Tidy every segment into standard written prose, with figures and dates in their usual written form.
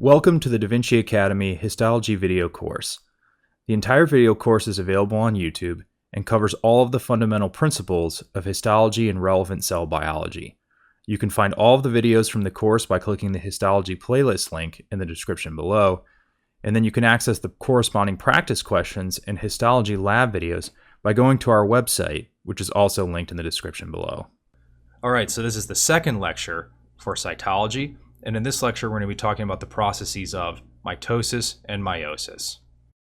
Welcome to the Da Vinci Academy Histology video course. The entire video course is available on YouTube and covers all of the fundamental principles of histology and relevant cell biology. You can find all of the videos from the course by clicking the histology playlist link in the description below, and then you can access the corresponding practice questions and histology lab videos by going to our website, which is also linked in the description below. All right, so this is the second lecture for cytology. And in this lecture, we're going to be talking about the processes of mitosis and meiosis.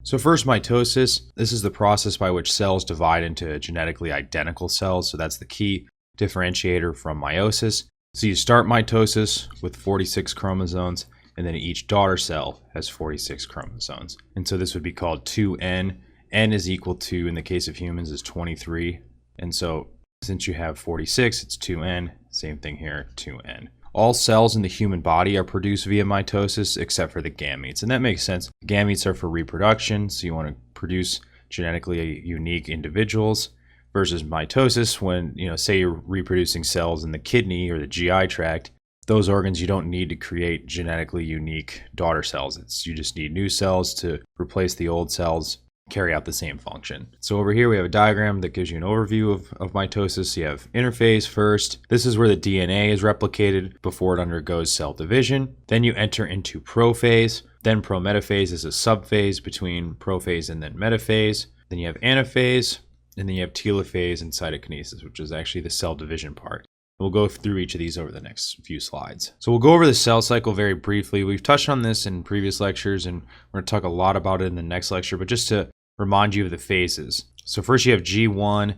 So first, mitosis. This is the process by which cells divide into genetically identical cells. So that's the key differentiator from meiosis. So you start mitosis with 46 chromosomes, and then each daughter cell has 46 chromosomes. And so this would be called 2n. N is equal to, in the case of humans, is 23. And so since you have 46, it's 2n. Same thing here, 2n. All cells in the human body are produced via mitosis except for the gametes, and that makes sense. Gametes are for reproduction, so you want to produce genetically unique individuals, versus mitosis when, say you're reproducing cells in the kidney or the GI tract. Those organs you don't need to create genetically unique daughter cells. You just need new cells to replace the old cells, carry out the same function. So over here we have a diagram that gives you an overview of mitosis. You have interphase first. This is where the DNA is replicated before it undergoes cell division. Then you enter into prophase. Then prometaphase is a subphase between prophase and then metaphase. Then you have anaphase, and then you have telophase and cytokinesis, which is actually the cell division part. We'll go through each of these over the next few slides. So we'll go over the cell cycle very briefly. We've touched on this in previous lectures, and we're going to talk a lot about it in the next lecture, but just to remind you of the phases. So first you have G1,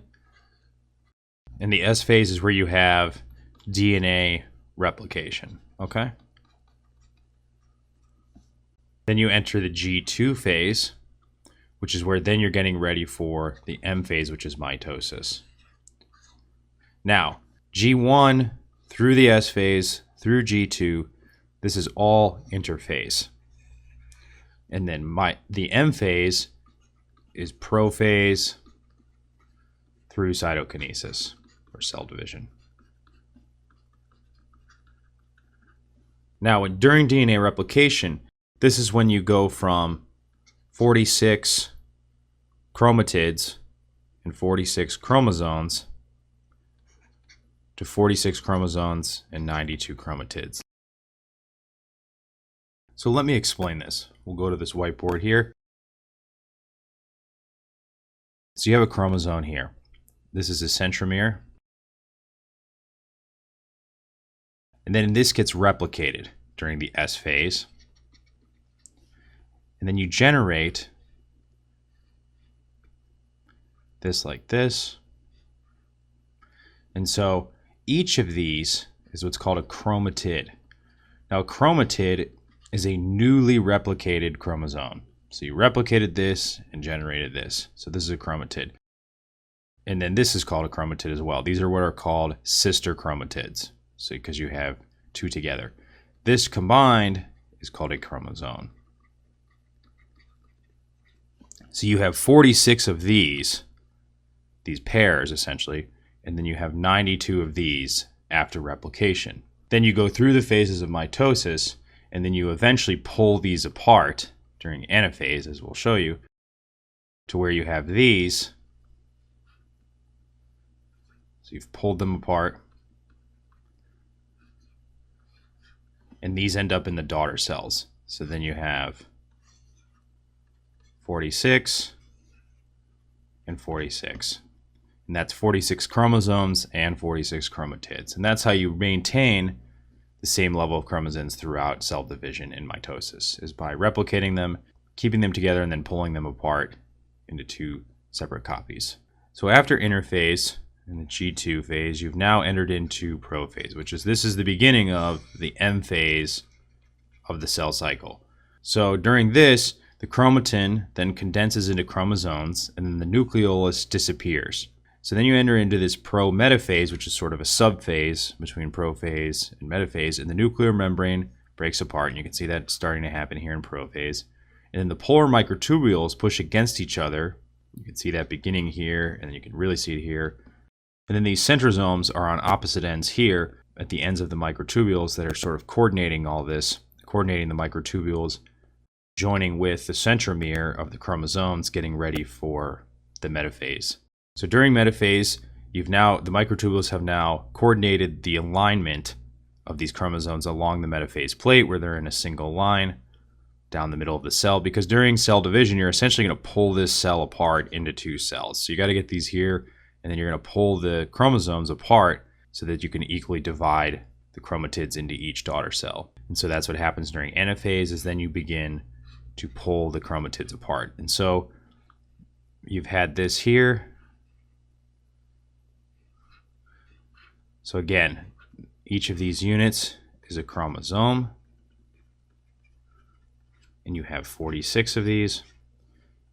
and the S phase is where you have DNA replication, okay? Then you enter the G2 phase, which is where then you're getting ready for the M phase, which is mitosis. Now, G1 through the S phase, through G2, this is all interphase. And then the M phase is prophase through cytokinesis, or cell division. Now, during DNA replication, this is when you go from 46 chromatids and 46 chromosomes to 46 chromosomes and 92 chromatids. So let me explain this. We'll go to this whiteboard here. So you have a chromosome here. This is a centromere. And then this gets replicated during the S phase. And then you generate this like this. And so each of these is what's called a chromatid. Now a chromatid is a newly replicated chromosome. So you replicated this and generated this. So this is a chromatid. And then this is called a chromatid as well. These are what are called sister chromatids. So because you have two together. This combined is called a chromosome. So you have 46 of these pairs essentially, and then you have 92 of these after replication. Then you go through the phases of mitosis, and then you eventually pull these apart during anaphase, as we'll show you, to where you have these. So you've pulled them apart, and these end up in the daughter cells. So then you have 46 and 46. And that's 46 chromosomes and 46 chromatids. And that's how you maintain the same level of chromosomes throughout cell division in mitosis, is by replicating them, keeping them together, and then pulling them apart into two separate copies. So after interphase in the G2 phase, you've now entered into prophase, this is the beginning of the M phase of the cell cycle. So during this, the chromatin then condenses into chromosomes, and then the nucleolus disappears. So then you enter into this prometaphase, which is sort of a subphase between prophase and metaphase, and the nuclear membrane breaks apart, and you can see that starting to happen here in prophase. And then the polar microtubules push against each other. You can see that beginning here, and then you can really see it here. And then these centrosomes are on opposite ends here, at the ends of the microtubules that are sort of coordinating all this coordinating the microtubules, joining with the centromere of the chromosomes, getting ready for the metaphase. So during metaphase, the microtubules have now coordinated the alignment of these chromosomes along the metaphase plate, where they're in a single line down the middle of the cell, because during cell division, you're essentially going to pull this cell apart into two cells. So you got to get these here, and then you're going to pull the chromosomes apart so that you can equally divide the chromatids into each daughter cell. And so that's what happens during anaphase, is then you begin to pull the chromatids apart. And so you've had this here. So again, each of these units is a chromosome, and you have 46 of these.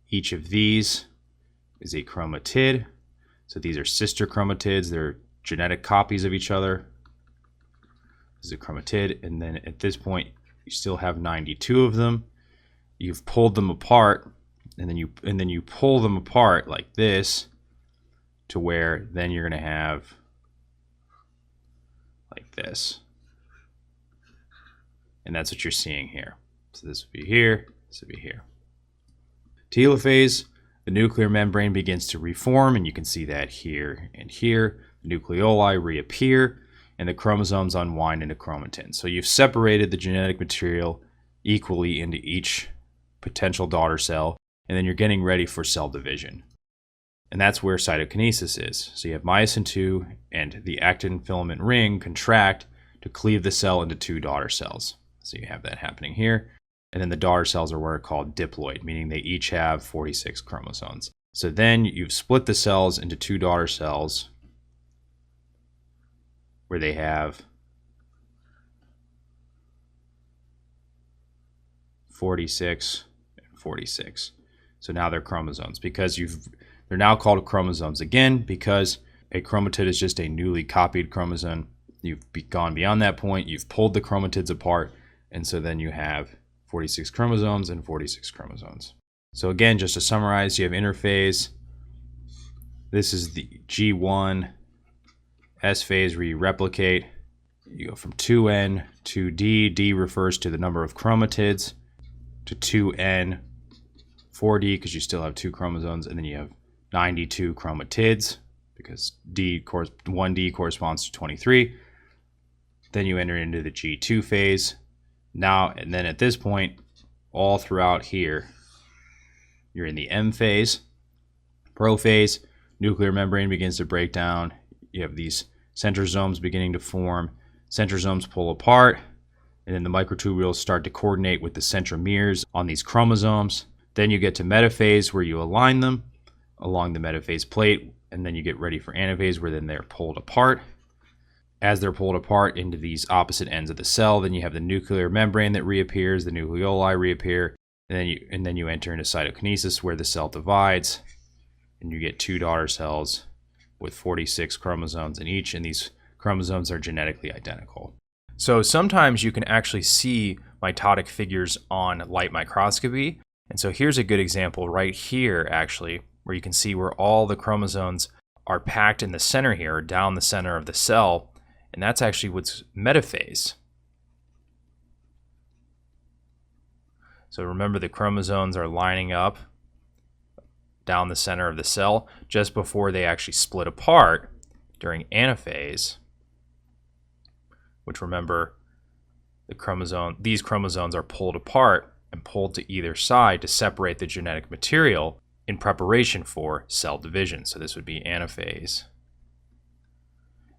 Each of these is a chromatid. So these are sister chromatids. They're genetic copies of each other. This is a chromatid, and then at this point, you still have 92 of them. You've pulled them apart, and then you pull them apart like this, to where then you're going to have like this, and that's what you're seeing here. So this would be here, this would be here. Telophase, the nuclear membrane begins to reform, and you can see that here and here. The nucleoli reappear, and the chromosomes unwind into chromatin. So you've separated the genetic material equally into each potential daughter cell, and then you're getting ready for cell division. And that's where cytokinesis is. So you have myosin 2 and the actin filament ring contract to cleave the cell into two daughter cells. So you have that happening here. And then the daughter cells are what are called diploid, meaning they each have 46 chromosomes. So then you've split the cells into two daughter cells where they have 46 and 46. So now they're chromosomes, because they're now called chromosomes again, because a chromatid is just a newly copied chromosome. You've gone beyond that point, you've pulled the chromatids apart, and so then you have 46 chromosomes and 46 chromosomes. So again, just to summarize, you have interphase. This is the G1 S phase, where you replicate. You go from 2N to D. D refers to the number of chromatids, to 2N, 4D, because you still have two chromosomes, and then you have 92 chromatids, because 1D corresponds to 23. Then you enter into the G2 phase. Now, and then at this point, all throughout here, you're in the M phase. Prophase, nuclear membrane begins to break down. You have these centrosomes beginning to form. Centrosomes pull apart, and then the microtubules start to coordinate with the centromeres on these chromosomes. Then you get to metaphase, where you align them along the metaphase plate, and then you get ready for anaphase, where then they're pulled apart. As they're pulled apart into these opposite ends of the cell, then you have the nuclear membrane that reappears, the nucleoli reappear, and then you enter into cytokinesis, where the cell divides, and you get two daughter cells with 46 chromosomes in each, and these chromosomes are genetically identical. So sometimes you can actually see mitotic figures on light microscopy, and so here's a good example right here, actually, where you can see where all the chromosomes are packed in the center here, or down the center of the cell. And that's actually what's metaphase. So remember, the chromosomes are lining up down the center of the cell just before they actually split apart during anaphase, which, remember, these chromosomes are pulled apart and pulled to either side to separate the genetic material in preparation for cell division. So this would be anaphase.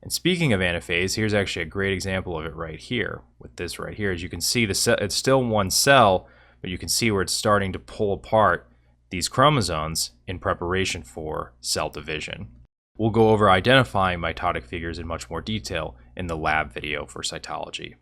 And speaking of anaphase, here's actually a great example of it right here. With this right here, as you can see, it's still one cell, but you can see where it's starting to pull apart these chromosomes in preparation for cell division. We'll go over identifying mitotic figures in much more detail in the lab video for cytology.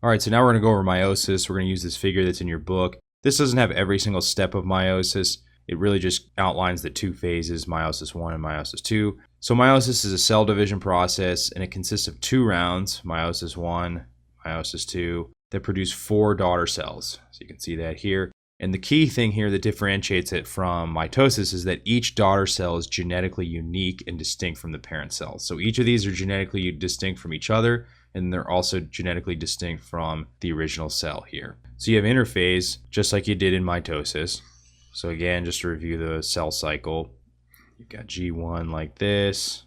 All right, so now we're going to go over meiosis. We're going to use this figure that's in your book. This doesn't have every single step of meiosis. It really just outlines the two phases, meiosis 1 and meiosis 2. So meiosis is a cell division process, and it consists of two rounds, meiosis 1, meiosis 2, that produce 4 daughter cells. So you can see that here. And the key thing here that differentiates it from mitosis is that each daughter cell is genetically unique and distinct from the parent cells. So each of these are genetically distinct from each other, and they're also genetically distinct from the original cell here. So you have interphase, just like you did in mitosis. So again, just to review the cell cycle, you've got G1 like this,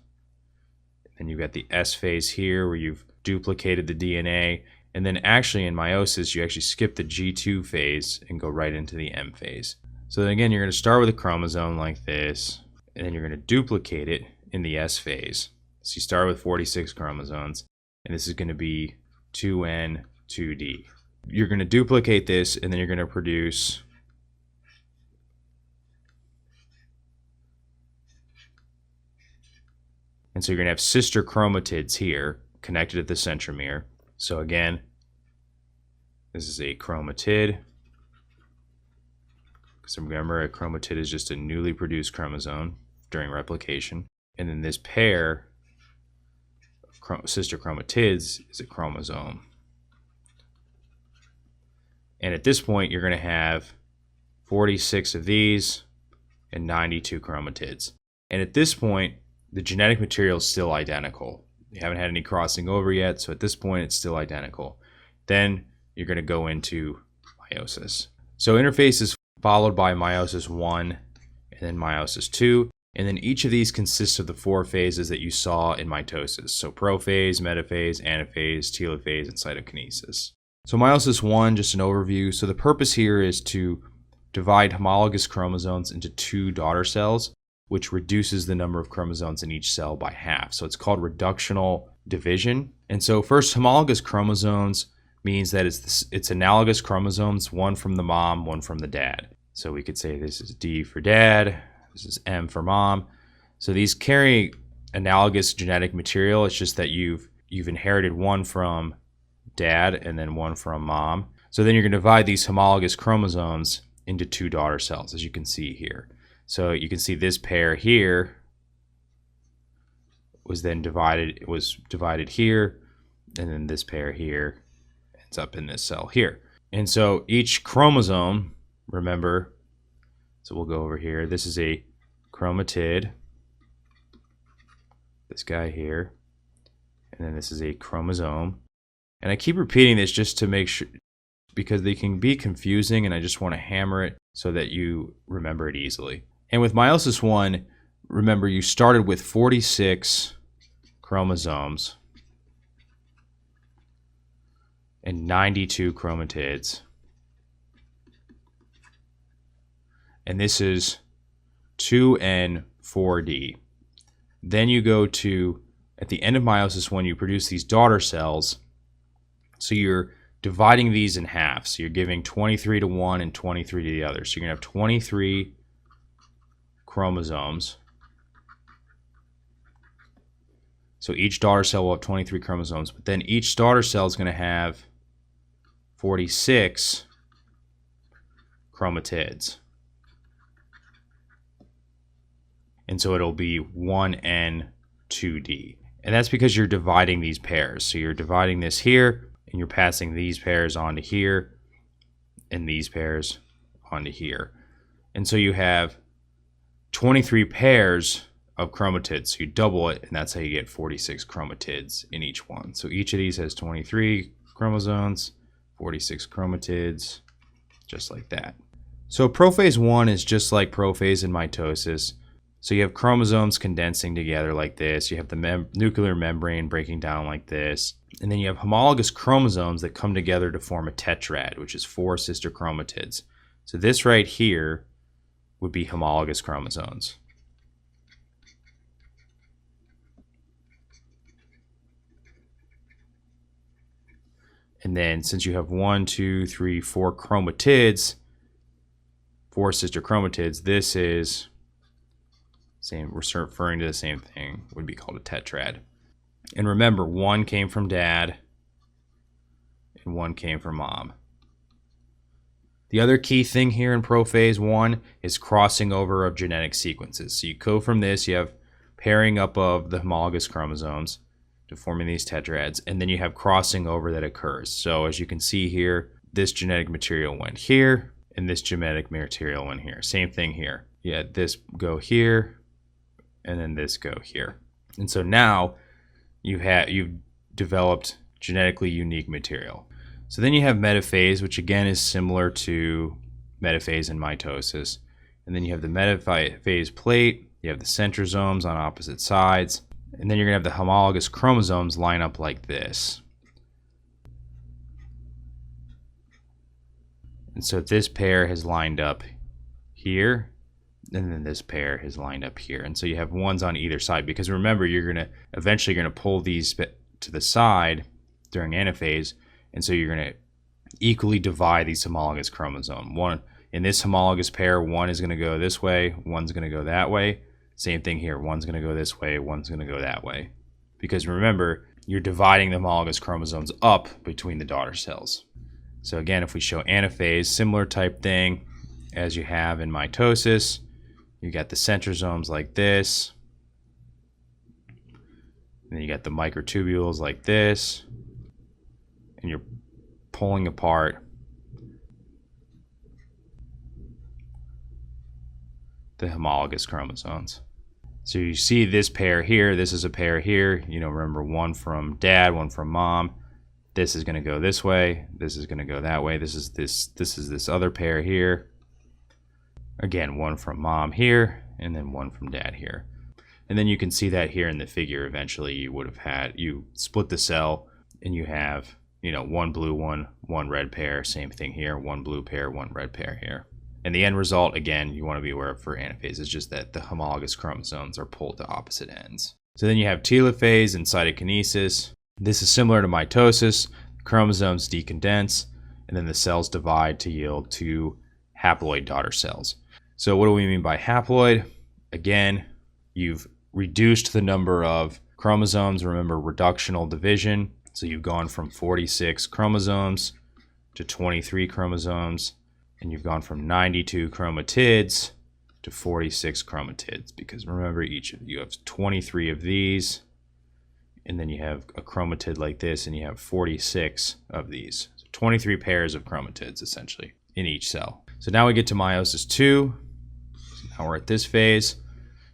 and you've got the S phase here where you've duplicated the DNA, and then actually in meiosis, you actually skip the G2 phase and go right into the M phase. So then again, you're going to start with a chromosome like this, and then you're going to duplicate it in the S phase. So you start with 46 chromosomes, and this is going to be 2N, 2D. You're going to duplicate this, and then you're going to produce and so you're going to have sister chromatids here connected at the centromere. So again, this is a chromatid. So remember, a chromatid is just a newly produced chromosome during replication. And then this pair of sister chromatids is a chromosome. And at this point, you're going to have 46 of these and 92 chromatids. And at this point, the genetic material is still identical. You haven't had any crossing over yet, so at this point, it's still identical. Then you're going to go into meiosis. So interphase is followed by meiosis 1 and then meiosis 2. And then each of these consists of the 4 phases that you saw in mitosis. So prophase, metaphase, anaphase, telophase, and cytokinesis. So meiosis 1, just an overview. So the purpose here is to divide homologous chromosomes into 2 daughter cells, which reduces the number of chromosomes in each cell by half. So it's called reductional division. And so first, homologous chromosomes means that it's analogous chromosomes, one from the mom, one from the dad. So we could say this is D for dad, this is M for mom. So these carry analogous genetic material. It's just that you've inherited one from dad and then one from mom. So then you're going to divide these homologous chromosomes into 2 daughter cells, as you can see here. So you can see this pair here was then divided. It was divided here, and then this pair here ends up in this cell here. And so each chromosome, remember, so we'll go over here. This is a chromatid, this guy here, and then this is a chromosome. And I keep repeating this just to make sure, because they can be confusing, and I just want to hammer it so that you remember it easily. And with meiosis 1, remember you started with 46 chromosomes and 92 chromatids. And this is 2N4D. Then you go to, at the end of meiosis 1, you produce these daughter cells. So you're dividing these in half. So you're giving 23 to one and 23 to the other. So you're going to have 23 chromosomes. So each daughter cell will have 23 chromosomes, but then each daughter cell is going to have 46 chromatids. And so it'll be 1N2D. And that's because you're dividing these pairs. So you're dividing this here, and you're passing these pairs onto here, and these pairs onto here. And so you have 23 pairs of chromatids. So you double it, and that's how you get 46 chromatids in each one. So each of these has 23 chromosomes, 46 chromatids, just like that. So prophase 1 is just like prophase and mitosis. So you have chromosomes condensing together like this. You have the nuclear membrane breaking down like this. And then you have homologous chromosomes that come together to form a tetrad, which is 4 sister chromatids. So this right here would be homologous chromosomes. And then since you have 1, 2, 3, 4 chromatids, 4 sister chromatids, this is same, we're referring to the same thing, would be called a tetrad. And remember, 1 came from dad and 1 came from mom. The other key thing here in prophase 1 is crossing over of genetic sequences. So you go from this, you have pairing up of the homologous chromosomes to forming these tetrads, and then you have crossing over that occurs. So as you can see here, this genetic material went here, and this genetic material went here. Same thing here. You had this go here, and then this go here. And so now you've developed genetically unique material. So then you have metaphase, which again is similar to metaphase and mitosis. And then you have the metaphase plate, you have the centrosomes on opposite sides, and then you're going to have the homologous chromosomes line up like this. And so this pair has lined up here, and then this pair has lined up here. And so you have ones on either side, because remember, you're going to eventually pull these to the side during anaphase, and so you're going to equally divide these homologous chromosomes. One in this homologous pair, one is going to go this way, one's going to go that way. Same thing here, one's going to go this way, one's going to go that way. Because remember, you're dividing the homologous chromosomes up between the daughter cells. So again, if we show anaphase, similar type thing as you have in mitosis. You got the centrosomes like this. And then you got the microtubules like this. And you're pulling apart the homologous chromosomes. So you see this pair here, this is a pair here. You know, remember, one from dad, one from mom. This is going to go this way, this is going to go that way. This is this other pair here. Again, one from mom here, and then one from dad here. And then you can see that here in the figure. Eventually you would have had, you split the cell and you have, you know, one blue one red pair. Same thing here, one blue pair, one red pair here. And the end result, again, you want to be aware of for anaphase is just that the homologous chromosomes are pulled to opposite ends. So then you have telophase and cytokinesis. This is similar to mitosis. Chromosomes decondense, and then the cells divide to yield two haploid daughter cells. So what do we mean by haploid? Again, you've reduced the number of chromosomes. Remember, reductional division. So you've gone from 46 chromosomes to 23 chromosomes, and you've gone from 92 chromatids to 46 chromatids, because remember, each of you have 23 of these, and then you have a chromatid like this, and you have 46 of these. So 23 pairs of chromatids, essentially, in each cell. So now we get to meiosis 2. So now we're at this phase.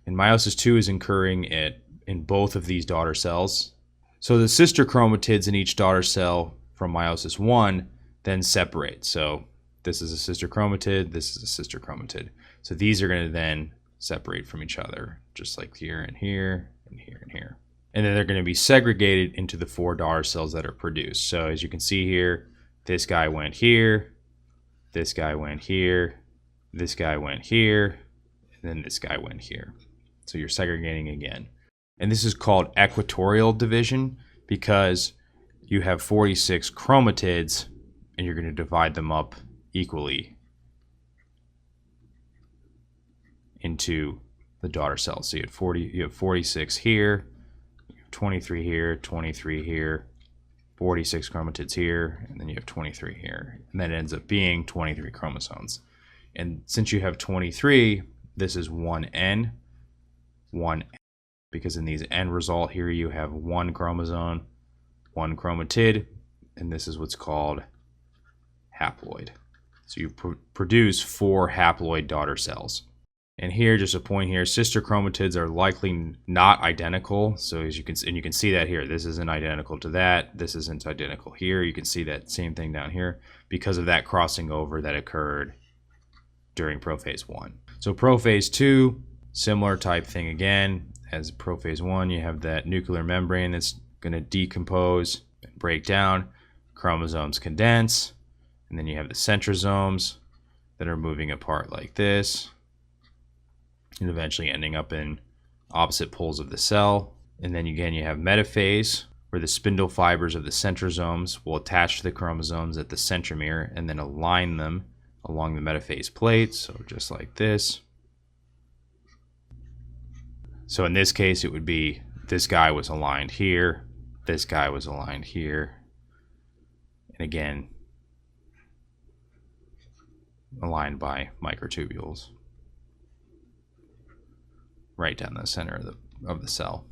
And meiosis 2 is occurring in both of these daughter cells. So the sister chromatids in each daughter cell from meiosis 1 then separate. So this is a sister chromatid, this is a sister chromatid. So these are going to then separate from each other, just like here and here and here and here. And then they're going to be segregated into the 4 daughter cells that are produced. So as you can see here, this guy went here, this guy went here, this guy went here, and then this guy went here. So you're segregating again. And this is called equatorial division, because you have 46 chromatids and you're going to divide them up equally into the daughter cells. So you have 46 here, 23 here, 23 here, 46 chromatids here, and then you have 23 here. And that ends up being 23 chromosomes. And since you have 23, this is 1N, 1N, because in these end result here you have 1 chromosome, 1 chromatid, and this is what's called haploid. So you produce 4 haploid daughter cells. And here, just a point here, sister chromatids are likely not identical. So as you can see that here, this isn't identical to that. This isn't identical here. You can see that same thing down here because of that crossing over that occurred during prophase 1. So prophase 2, similar type thing again. As prophase 1, you have that nuclear membrane that's going to decompose and break down. Chromosomes condense. And then you have the centrosomes that are moving apart like this, and eventually ending up in opposite poles of the cell. And then again, you have metaphase, where the spindle fibers of the centrosomes will attach to the chromosomes at the centromere and then align them along the metaphase plate. So just like this. So in this case, it would be this guy was aligned here, this guy was aligned here, and again, aligned by microtubules right down the center of the cell.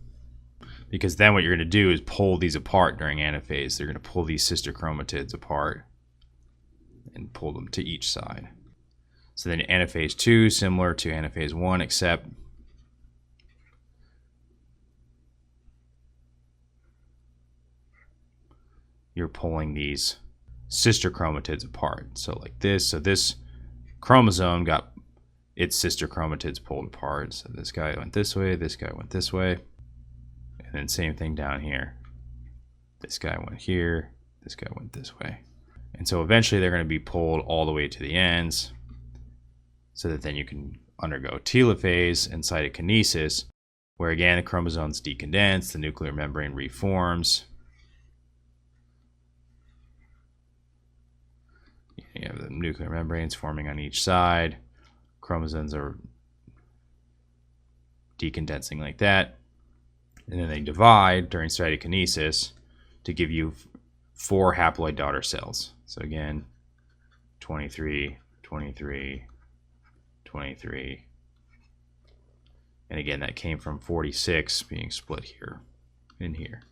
Because then what you're going to do is pull these apart during anaphase. They're going to pull these sister chromatids apart and pull them to each side. So then anaphase 2, similar to anaphase 1, except you're pulling these sister chromatids apart. So like this, so this chromosome got its sister chromatids pulled apart. So this guy went this way, this guy went this way, and then same thing down here. This guy went here, this guy went this way. And so eventually they're going to be pulled all the way to the ends so that then you can undergo telophase and cytokinesis, where again the chromosomes decondense, the nuclear membrane reforms. You have the nuclear membranes forming on each side. Chromosomes are decondensing like that. And then they divide during cytokinesis to give you 4 haploid daughter cells. So again, 23, 23, 23. And again, that came from 46 being split here and here.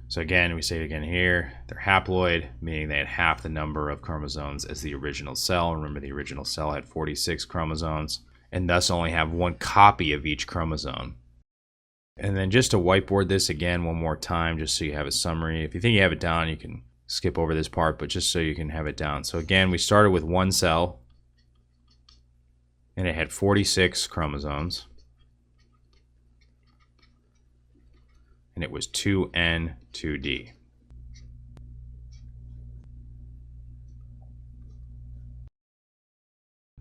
So again, we say it again here, they're haploid, meaning they had half the number of chromosomes as the original cell. Remember, the original cell had 46 chromosomes, and thus only have 1 copy of each chromosome. And then just to whiteboard this again one more time, just so you have a summary. If you think you have it down, you can skip over this part, but just so you can have it down. So again, we started with 1 cell, and it had 46 chromosomes. And it was 2N, 2D.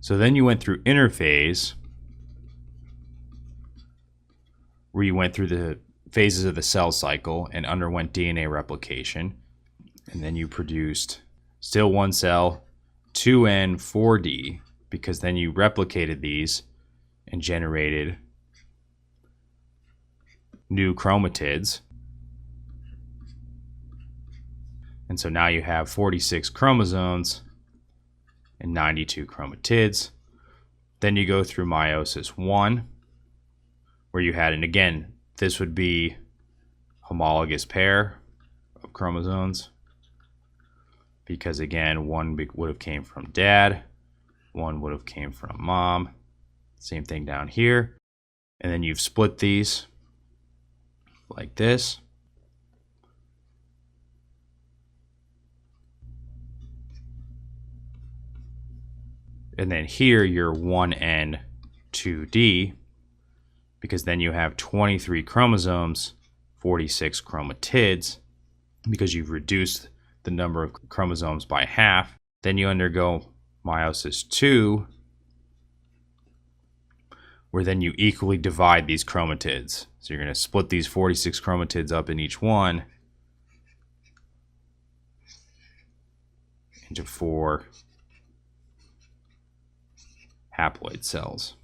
So then you went through interphase, where you went through the phases of the cell cycle and underwent DNA replication. And then you produced still 1 cell, 2N, 4D, because then you replicated these and generated new chromatids. And so now you have 46 chromosomes and 92 chromatids. Then you go through meiosis 1, where you had, and again, this would be homologous pair of chromosomes, because again, 1 would have came from dad, 1 would have came from mom. Same thing down here. And then you've split these like this. And then here you're 1N, 2D, because then you have 23 chromosomes, 46 chromatids, because you've reduced the number of chromosomes by half. Then you undergo meiosis 2, where then you equally divide these chromatids. So you're going to split these 46 chromatids up in each one into 4 haploid cells.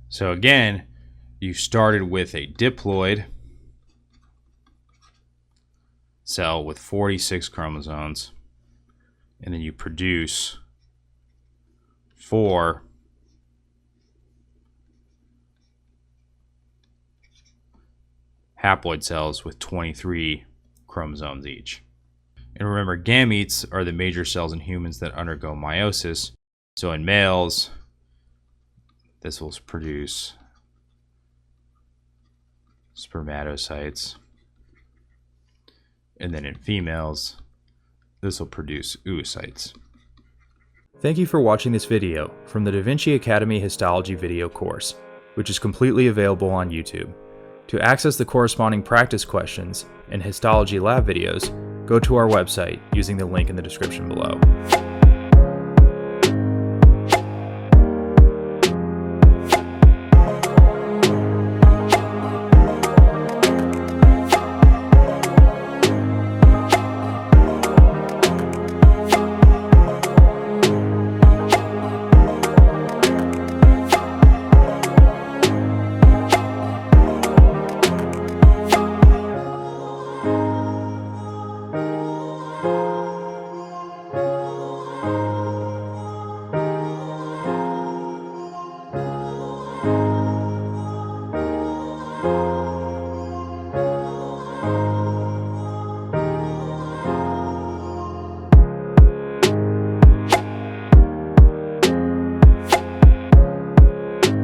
So again, you started with a diploid cell with 46 chromosomes, and then you produce 4 haploid cells with 23 chromosomes each. And remember, gametes are the major cells in humans that undergo meiosis. So in males, this will produce spermatocytes. And then in females, this will produce oocytes. Thank you for watching this video from the Da Vinci Academy Histology video course, which is completely available on YouTube. To access the corresponding practice questions and histology lab videos, go to our website using the link in the description below.